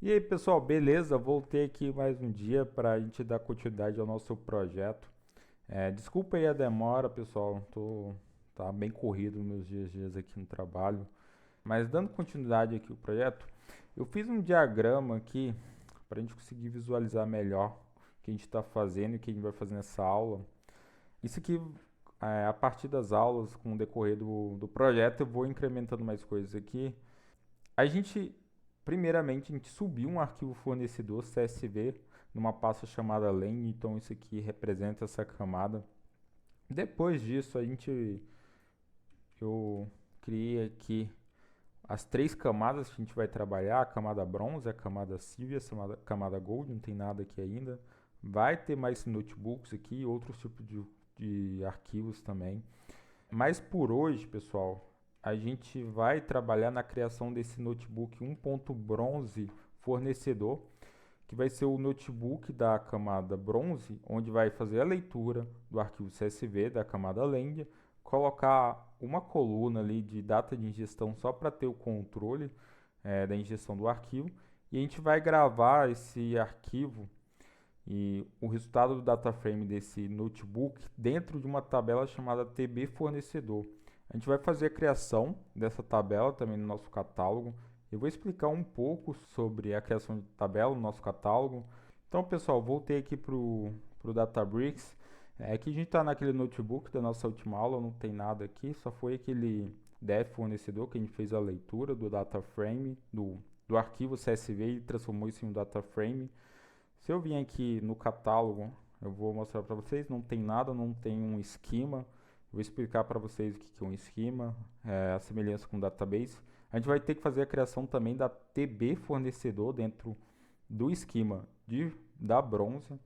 E aí pessoal, beleza? Voltei aqui mais um dia para a gente dar continuidade ao nosso projeto. Desculpa aí a demora, pessoal, tá bem corrido meus dias aqui no trabalho. Mas dando continuidade aqui ao projeto, eu fiz um diagrama aqui para a gente conseguir visualizar melhor o que a gente está fazendo e o que a gente vai fazer nessa aula. Isso aqui, a partir das aulas, com o decorrer do projeto, eu vou incrementando mais coisas aqui. A gente, primeiramente, a gente subiu um arquivo fornecedor CSV numa pasta chamada lane, então isso aqui representa essa camada. Depois disso, eu criei aqui as três camadas que a gente vai trabalhar, a camada bronze, a camada silver, a camada gold, não tem nada aqui ainda. Vai ter mais notebooks aqui, outros tipos de arquivos também. Mas por hoje, pessoal, a gente vai trabalhar na criação desse notebook 1.bronze fornecedor, que vai ser o notebook da camada bronze, onde vai fazer a leitura do arquivo CSV da camada lambda, colocar uma coluna ali de data de ingestão só para ter o controle da ingestão do arquivo, e a gente vai gravar esse arquivo e o resultado do data frame desse notebook dentro de uma tabela chamada TB fornecedor. A gente vai fazer a criação dessa tabela também no nosso catálogo. Eu vou explicar um pouco sobre a criação de tabela no nosso catálogo. Então, pessoal, voltei aqui para o Databricks. Aqui a gente está naquele notebook da nossa última aula, não tem nada aqui, só foi aquele def fornecedor que a gente fez a leitura do data frame, do arquivo CSV e transformou isso em um data frame. Se eu vim aqui no catálogo, eu vou mostrar para vocês, não tem nada, não tem um esquema. Vou explicar para vocês o que é um esquema, a semelhança com o database. A gente vai ter que fazer a criação também da TB fornecedor dentro do esquema da bronze,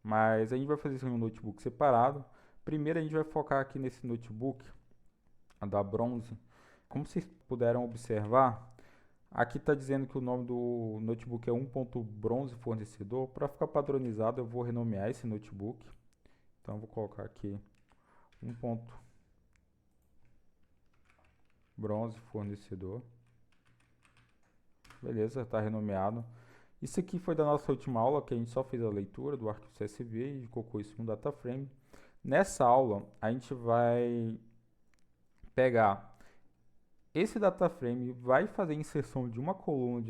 mas a gente vai fazer isso em um notebook separado. Primeiro a gente vai focar aqui nesse notebook, a da bronze. Como vocês puderam observar, aqui está dizendo que o nome do notebook é 1.bronze fornecedor. Para ficar padronizado, eu vou renomear esse notebook. Então, eu vou colocar aqui 1.bronze fornecedor. Beleza, está renomeado. Isso aqui foi da nossa última aula, que a gente só fez a leitura do arquivo CSV e colocou isso no data frame. Nessa aula, a gente vai pegar esse data frame, vai fazer a inserção de uma coluna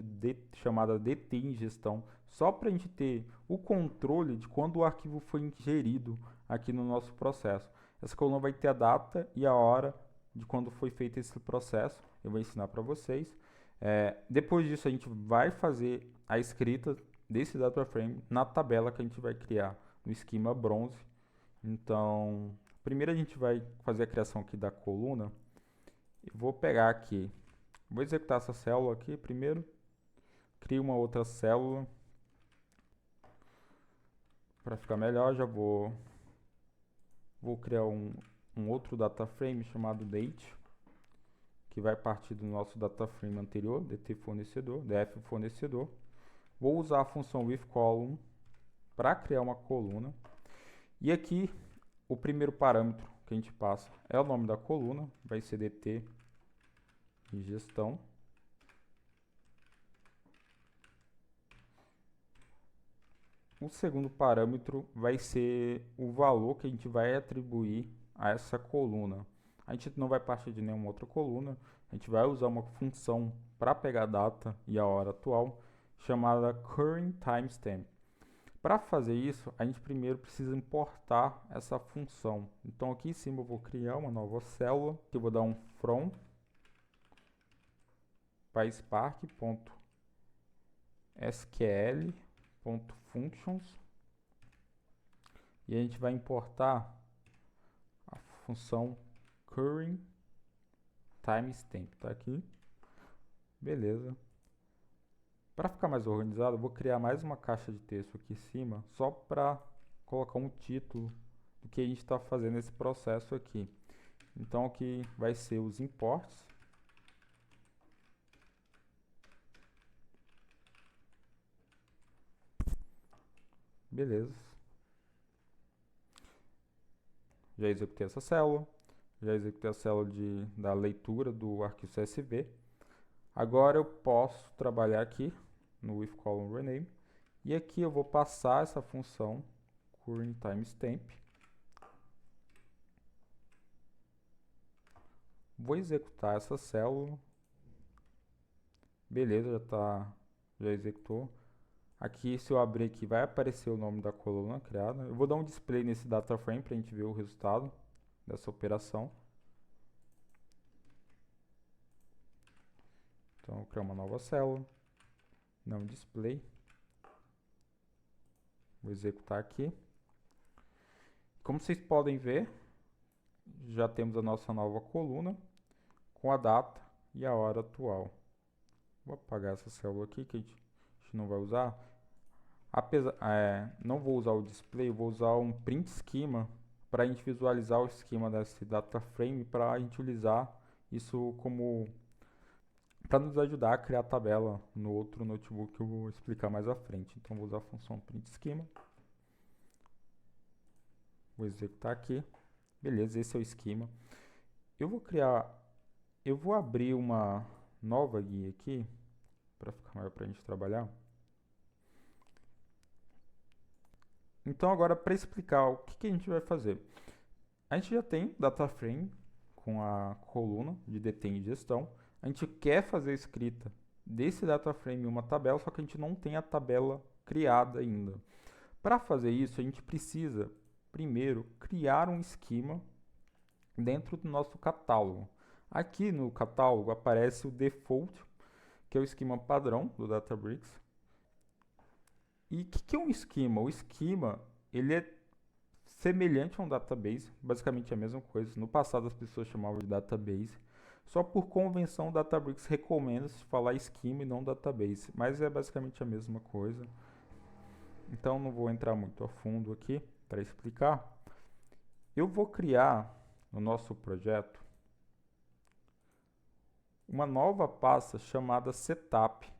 chamada DT ingestão, só para a gente ter o controle de quando o arquivo foi ingerido aqui no nosso processo. Essa coluna vai ter a data e a hora de quando foi feito esse processo. Eu vou ensinar para vocês. Depois disso, a gente vai fazer a escrita desse data frame na tabela que a gente vai criar no esquema bronze. Então, primeiro a gente vai fazer a criação aqui da coluna. Eu vou pegar aqui, vou executar essa célula aqui primeiro, crio uma outra célula para ficar melhor. Já vou criar um outro data frame chamado date, que vai partir do nosso data frame anterior, dt fornecedor, df fornecedor. Vou usar a função withColumn para criar uma coluna. E aqui o primeiro parâmetro que a gente passa é o nome da coluna, vai ser dt ingestão. O segundo parâmetro vai ser o valor que a gente vai atribuir a essa coluna. A gente não vai partir de nenhuma outra coluna, a gente vai usar uma função para pegar a data e a hora atual, chamada current timestamp. Para fazer isso, a gente primeiro precisa importar essa função. Então aqui em cima eu vou criar uma nova célula, que eu vou dar um from PySpark.sql.functions e a gente vai importar a função current timestamp, tá aqui. Beleza. Para ficar mais organizado, eu vou criar mais uma caixa de texto aqui em cima, só para colocar um título do que a gente está fazendo nesse processo aqui. Então aqui vai ser os imports. Beleza. Já executei essa célula. Já executei a célula da leitura do arquivo CSV. Agora eu posso trabalhar aqui no with column rename. E aqui eu vou passar essa função current timestamp. Vou executar essa célula. Beleza, já executou. Aqui, se eu abrir aqui, vai aparecer o nome da coluna criada. Eu vou dar um display nesse data frame para a gente ver o resultado dessa operação. Então, eu vou criar uma nova célula. Não display. Vou executar aqui. Como vocês podem ver, já temos a nossa nova coluna com a data e a hora atual. Vou apagar essa célula aqui que a gente não vai usar. Não vou usar o display, vou usar um print schema para a gente visualizar o esquema desse data frame, para a gente utilizar isso como para nos ajudar a criar a tabela no outro notebook que eu vou explicar mais à frente. Então vou usar a função print schema. Vou executar aqui. Beleza, esse é o esquema. Eu vou abrir uma nova guia aqui para ficar maior para a gente trabalhar. Então agora, para explicar o que a gente vai fazer. A gente já tem data frame com a coluna de detém e gestão. A gente quer fazer a escrita desse data frame em uma tabela, só que a gente não tem a tabela criada ainda. Para fazer isso, a gente precisa primeiro criar um esquema dentro do nosso catálogo. Aqui no catálogo aparece o default, que é o esquema padrão do Databricks. E o que é um esquema? O esquema, ele é semelhante a um database, basicamente a mesma coisa. No passado as pessoas chamavam de database. Só por convenção o Databricks recomenda se falar esquema e não database, mas é basicamente a mesma coisa. Então não vou entrar muito a fundo aqui para explicar. Eu vou criar no nosso projeto uma nova pasta chamada setup.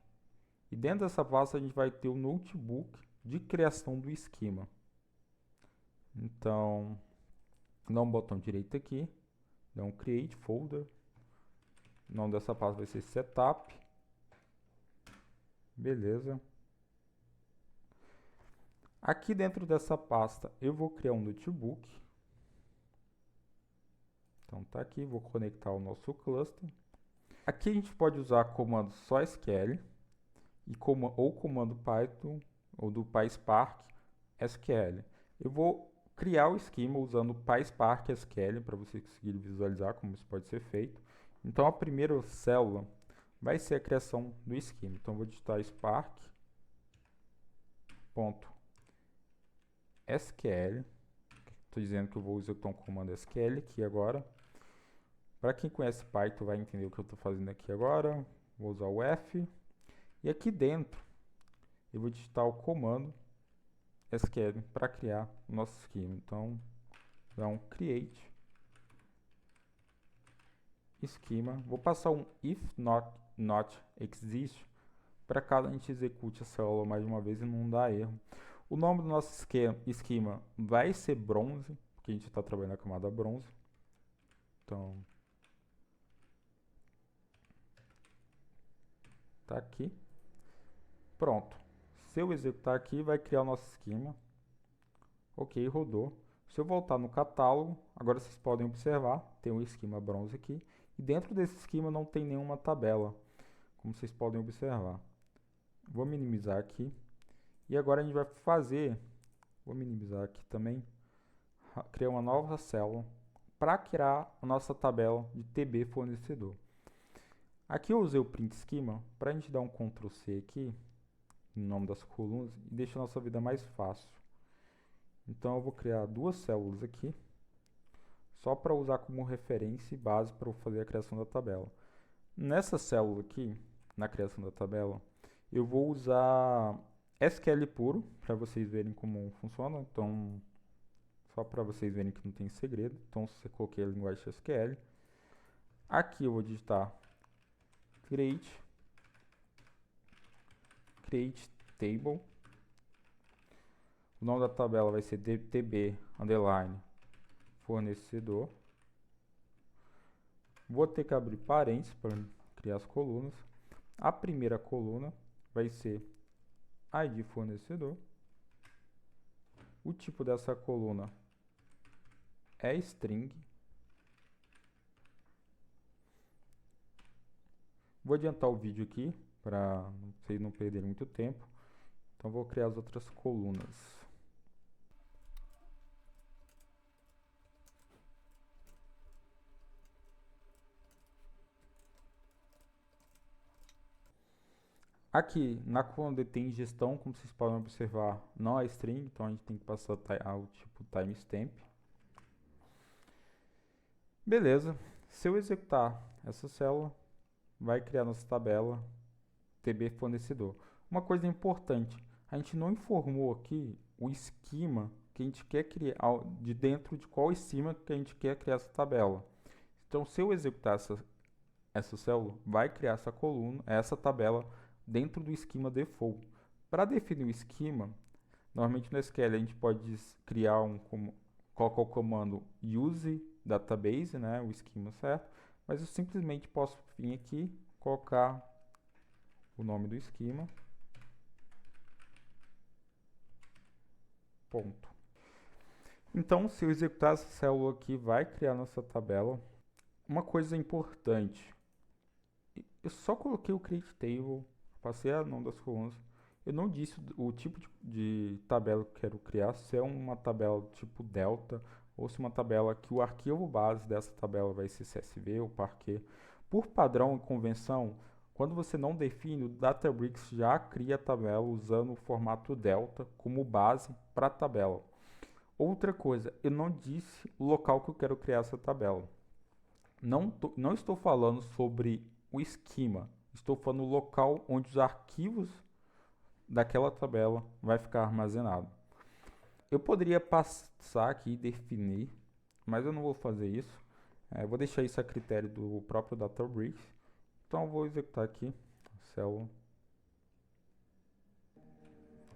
E dentro dessa pasta a gente vai ter o notebook de criação do esquema. Então, dá um botão direito aqui, dá um create folder. O nome dessa pasta vai ser setup. Beleza. Aqui dentro dessa pasta eu vou criar um notebook. Então tá aqui, vou conectar o nosso cluster. Aqui a gente pode usar comando só SQL ou comando Python ou do PySpark SQL. Eu vou criar o esquema usando PySpark SQL para vocês conseguirem visualizar como isso pode ser feito. Então a primeira célula vai ser a criação do esquema. Então eu vou digitar spark.sql. Estou dizendo que eu vou executar um comando SQL aqui agora. Para quem conhece Python vai entender o que eu estou fazendo aqui agora. Vou usar o F. E aqui dentro eu vou digitar o comando SQL para criar o nosso esquema. Então, dá um create esquema. Vou passar um if not exist para caso a gente execute a célula mais de uma vez e não dá erro. O nome do nosso esquema vai ser bronze, porque a gente está trabalhando na camada bronze. Então, tá aqui. Pronto. Se eu executar aqui, vai criar o nosso esquema. Ok, rodou. Se eu voltar no catálogo, agora vocês podem observar, tem um esquema bronze aqui. E dentro desse esquema não tem nenhuma tabela, como vocês podem observar. Vou minimizar aqui. E agora a gente vai fazer, vou minimizar aqui também, criar uma nova célula para criar a nossa tabela de TB fornecedor. Aqui eu usei o print schema para a gente dar um Ctrl C aqui, no nome das colunas, e deixar a nossa vida mais fácil. Então eu vou criar duas células aqui, só para usar como referência e base para eu fazer a criação da tabela. Nessa célula aqui, na criação da tabela, eu vou usar SQL puro, para vocês verem como funciona. Então, só para vocês verem que não tem segredo. Então, se eu coloquei a linguagem SQL, aqui eu vou digitar create table. O nome da tabela vai ser tb underline fornecedor. Vou ter que abrir parênteses para criar as colunas. A primeira coluna vai ser ID fornecedor. O tipo dessa coluna é string. Vou adiantar o vídeo aqui para vocês não perderem muito tempo. Então vou criar as outras colunas. Aqui na coluna tem gestão, como vocês podem observar, não é string, então a gente tem que passar ao tipo timestamp. Beleza, se eu executar essa célula, vai criar nossa tabela TB fornecedor. Uma coisa importante, a gente não informou aqui o esquema que a gente quer criar, de dentro de qual esquema que a gente quer criar essa tabela. Então, se eu executar essa célula, vai criar essa coluna, essa tabela, dentro do esquema default. Para definir o esquema, normalmente no SQL a gente pode criar colocar o comando use database, né, o esquema certo, mas eu simplesmente posso vir aqui, colocar o nome do esquema, ponto. Então, se eu executar essa célula aqui, vai criar nossa tabela. Uma coisa importante, eu só coloquei o create table, passei a nome das colunas. Eu não disse o tipo de tabela que eu quero criar, se é uma tabela tipo delta, ou se uma tabela que o arquivo base dessa tabela vai ser CSV ou Parquet. Por padrão e convenção, quando você não define, o Databricks já cria a tabela usando o formato delta como base para a tabela. Outra coisa, eu não disse o local que eu quero criar essa tabela. Não estou falando sobre o esquema, estou falando o local onde os arquivos daquela tabela vai ficar armazenado. Eu poderia passar aqui e definir, mas eu não vou fazer isso. Vou deixar isso a critério do próprio Databricks. Então eu vou executar aqui a célula.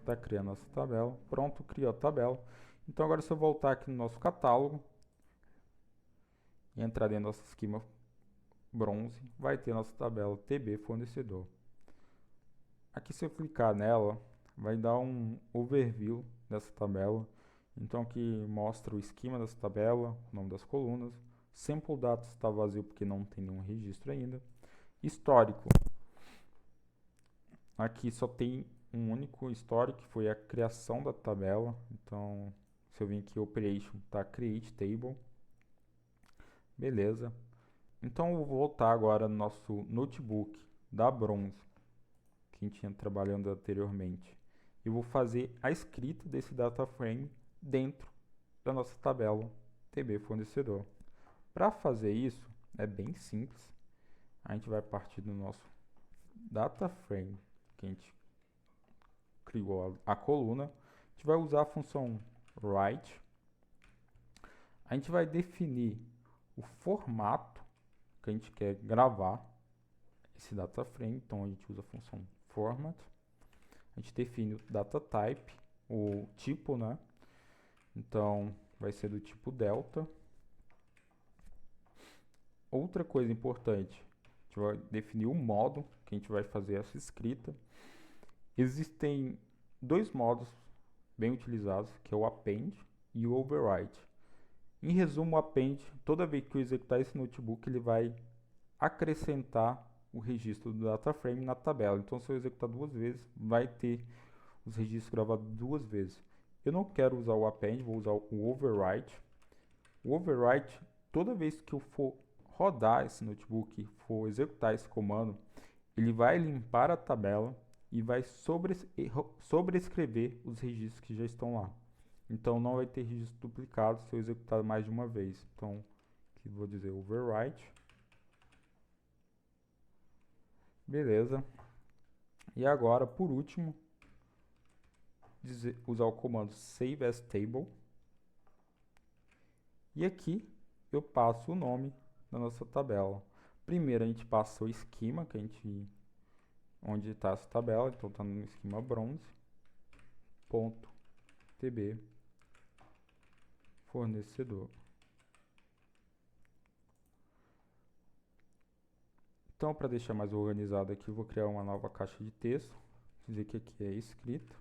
Está criando essa tabela. Pronto, criou a tabela. Então agora se eu voltar aqui no nosso catálogo e entrar dentro do nosso esquema bronze, vai ter nossa tabela TB fornecedor. Aqui se eu clicar nela, vai dar um overview dessa tabela. Então aqui mostra o esquema dessa tabela, o nome das colunas. Sample data está vazio porque não tem nenhum registro ainda. Histórico. Aqui só tem um único histórico, que foi a criação da tabela. Então, se eu vir aqui Operation, tá Create Table. Beleza. Então, eu vou voltar agora no nosso notebook da Bronze, que a gente tinha trabalhando anteriormente. E vou fazer a escrita desse data frame dentro da nossa tabela TB fornecedor. Para fazer isso, é bem simples. A gente vai partir do nosso data frame, que a gente criou a coluna. A gente vai usar a função write. A gente vai definir o formato que a gente quer gravar esse data frame. Então a gente usa a função format. A gente define o data type, o tipo, né? Então vai ser do tipo delta. Outra coisa importante, a gente vai definir o modo que a gente vai fazer essa escrita. Existem dois modos bem utilizados, que é o append e o override. Em resumo, o append, toda vez que eu executar esse notebook, ele vai acrescentar o registro do data frame na tabela. Então, se eu executar duas vezes, vai ter os registros gravados duas vezes. Eu não quero usar o append, vou usar o overwrite. O overwrite, toda vez que eu for rodar esse notebook, for executar esse comando, ele vai limpar a tabela e vai sobrescrever os registros que já estão lá. Então não vai ter registro duplicado se eu executar mais de uma vez. Então, aqui vou dizer overwrite. Beleza. E agora, por último, usar o comando save as table. E aqui eu passo o nome da nossa tabela. Primeiro a gente passa o esquema que onde está essa tabela, então está no esquema bronze, ponto tb fornecedor. Então, para deixar mais organizado aqui, eu vou criar uma nova caixa de texto. dizer que aqui é escrita.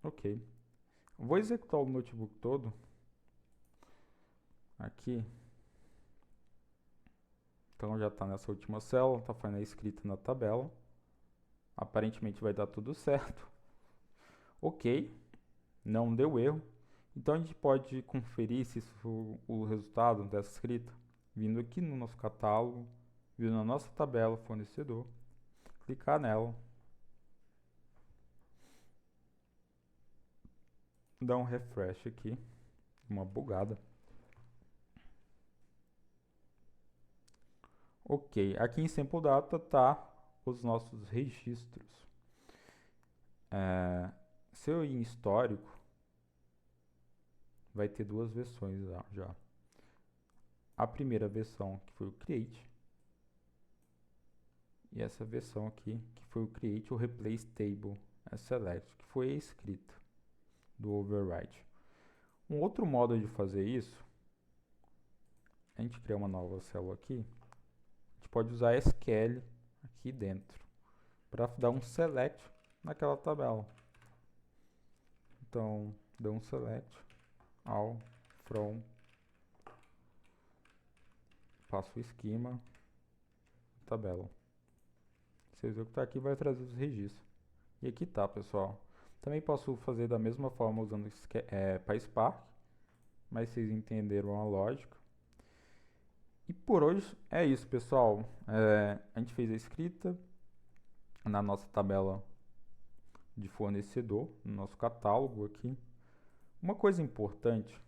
Ok. Vou executar o notebook todo aqui. Então já está nessa última célula, está fazendo a escrita na tabela. Aparentemente vai dar tudo certo. Ok, não deu erro. Então a gente pode conferir se o resultado dessa escrita vindo aqui no nosso catálogo, vindo na nossa tabela fornecedor, clicar nela, dar um refresh aqui, uma bugada. Ok, aqui em Sample Data tá os nossos registros. Se eu ir em histórico, vai ter duas versões já. A primeira versão, que foi o Create, e essa versão aqui, que foi o Create ou Replace Table Select, que foi a escrita do Override. Um outro modo de fazer isso, a gente cria uma nova célula aqui, a gente pode usar SQL aqui dentro, para dar um select naquela tabela. Então, dá um select, all, from, passo o esquema, tabela. Se eu executar aqui, vai trazer os registros. E aqui tá, pessoal. Também posso fazer da mesma forma usando PySpark, mas vocês entenderam a lógica. E por hoje é isso, pessoal. A gente fez a escrita na nossa tabela de fornecedor, no nosso catálogo aqui. Uma coisa importante,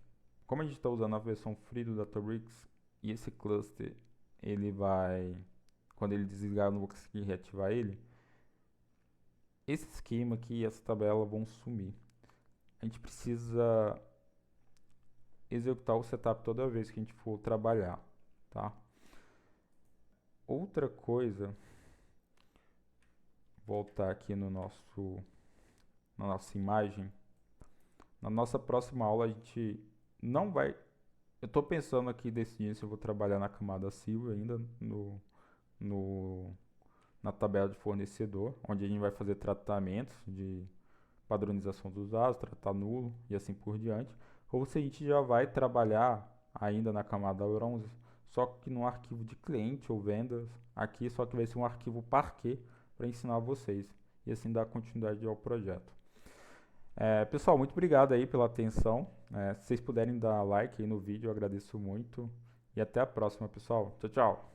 como a gente está usando a versão free do Databricks, e esse cluster, ele vai, quando ele desligar, eu não vou conseguir reativar ele, esse esquema aqui e essa tabela vão sumir. A gente precisa executar o setup toda vez que a gente for trabalhar, tá? Outra coisa, voltar aqui no na nossa imagem. Na nossa próxima aula a gente não vai. Eu estou pensando aqui decidindo se eu vou trabalhar na camada civil ainda na tabela de fornecedor, onde a gente vai fazer tratamentos de padronização dos dados, tratar nulo e assim por diante. Ou se a gente já vai trabalhar ainda na camada bronze, só que num arquivo de cliente ou vendas, aqui só que vai ser um arquivo Parquet para ensinar vocês e assim dar continuidade ao projeto. Pessoal, muito obrigado aí pela atenção. Se vocês puderem dar like aí no vídeo, eu agradeço muito. E até a próxima, pessoal. Tchau, tchau.